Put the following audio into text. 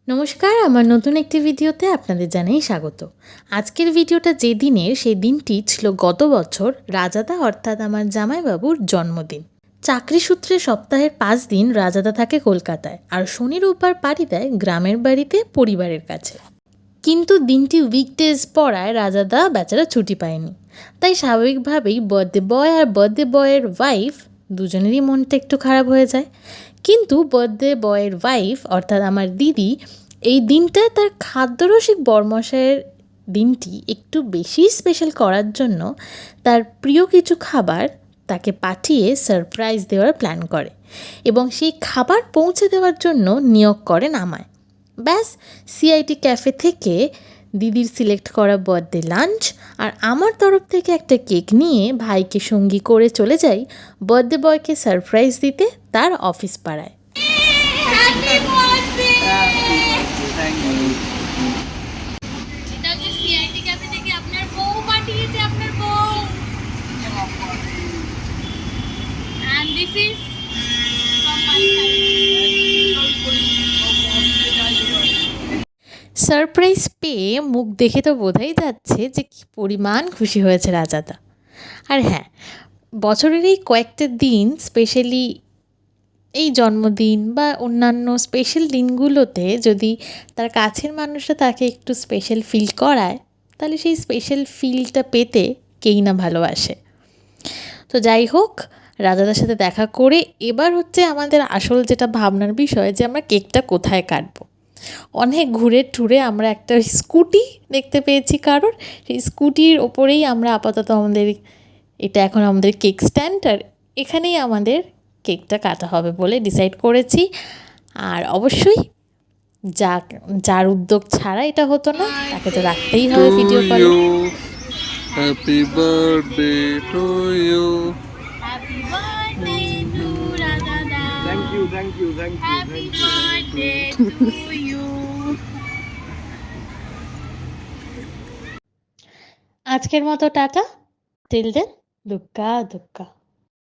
নমস্কার, আমার নতুন একটি ভিডিওতে আপনাদের জানাই স্বাগত। আজকের ভিডিওটা যে দিনের সেই দিনটি ছিল গত বছর রাজাদা অর্থাৎ আমার জামাইবাবুর জন্মদিন। চাকরি সূত্রে সপ্তাহের 5 দিন রাজাদা থাকে কলকাতায়, আর শনি রোববার পাড়ি দেয় গ্রামের বাড়িতে পরিবারের কাছে। কিন্তু দিনটি উইকডেজ পড়ায় রাজাদা বেচারা ছুটি পায়নি, তাই স্বাভাবিকভাবেই বার্থডে বয় আর বার্থডে বয়ের ওয়াইফ দুজনেরই মনটা একটু খারাপ হয়ে যায়। কিন্তু বার্থডে বয়ের ওয়াইফ অর্থাৎ আমার দিদি এই দিনটায় তার খাদ্যরসিক বরমশাইয়ের দিনটি একটু বেশি স্পেশাল করার জন্য তার প্রিয় কিছু খাবার তাকে পাঠিয়ে সারপ্রাইজ দেওয়ার প্ল্যান করে এবং সেই খাবার পৌঁছে দেওয়ার জন্য নিয়োগ করেন আমায়। ব্যাস, সিআইটি ক্যাফে থেকে দিদির সিলেক্ট করা বার্থডে লাঞ্চ আর আমার তরফ থেকে একটা কেক নিয়ে ভাইকে সঙ্গী করে চলে যাই বার্থডে বয়কে সারপ্রাইজ দিতে তার অফিস পাড়ায়। সারপ্রাইজ পেয়ে মুখ দেখে তো বোঝাই যাচ্ছে যে কী পরিমাণ খুশি হয়েছে রাজাদা। আর হ্যাঁ, বছরের এই কয়েকটা দিন স্পেশালি এই জন্মদিন বা অন্যান্য স্পেশাল দিনগুলোতে যদি তার কাছের মানুষরা তাকে একটু স্পেশাল ফিল করায়, তাহলে সেই স্পেশাল ফিলটা পেতে কেই না ভালোবাসে। তো যাই হোক, রাজাদার সাথে দেখা করে এবার হচ্ছে আমাদের আসল যেটা ভাবনার বিষয় যে আমরা কেকটা কোথায় কাটবো। অনেক ঘুরে টুরে আমরা একটা স্কুটি দেখতে পেয়েছি কারোর, সেই স্কুটির ওপরেই আমরা আপাতত এটা এখন আমাদের কেক স্ট্যান্ড, আর এখানেই আমাদের কেকটা কাটা হবে বলে ডিসাইড করেছি। আর অবশ্যই যার উদ্যোগ ছাড়া এটা হতো না, তাকে তো রাখতেই হবে ভিডিও কলে। Happy birthday to you. Happy birthday to রাজাদা। Thank you. Happy birthday to you. আজকের মতো টাটা, টিল দেন, দুক্কা দুক্কা।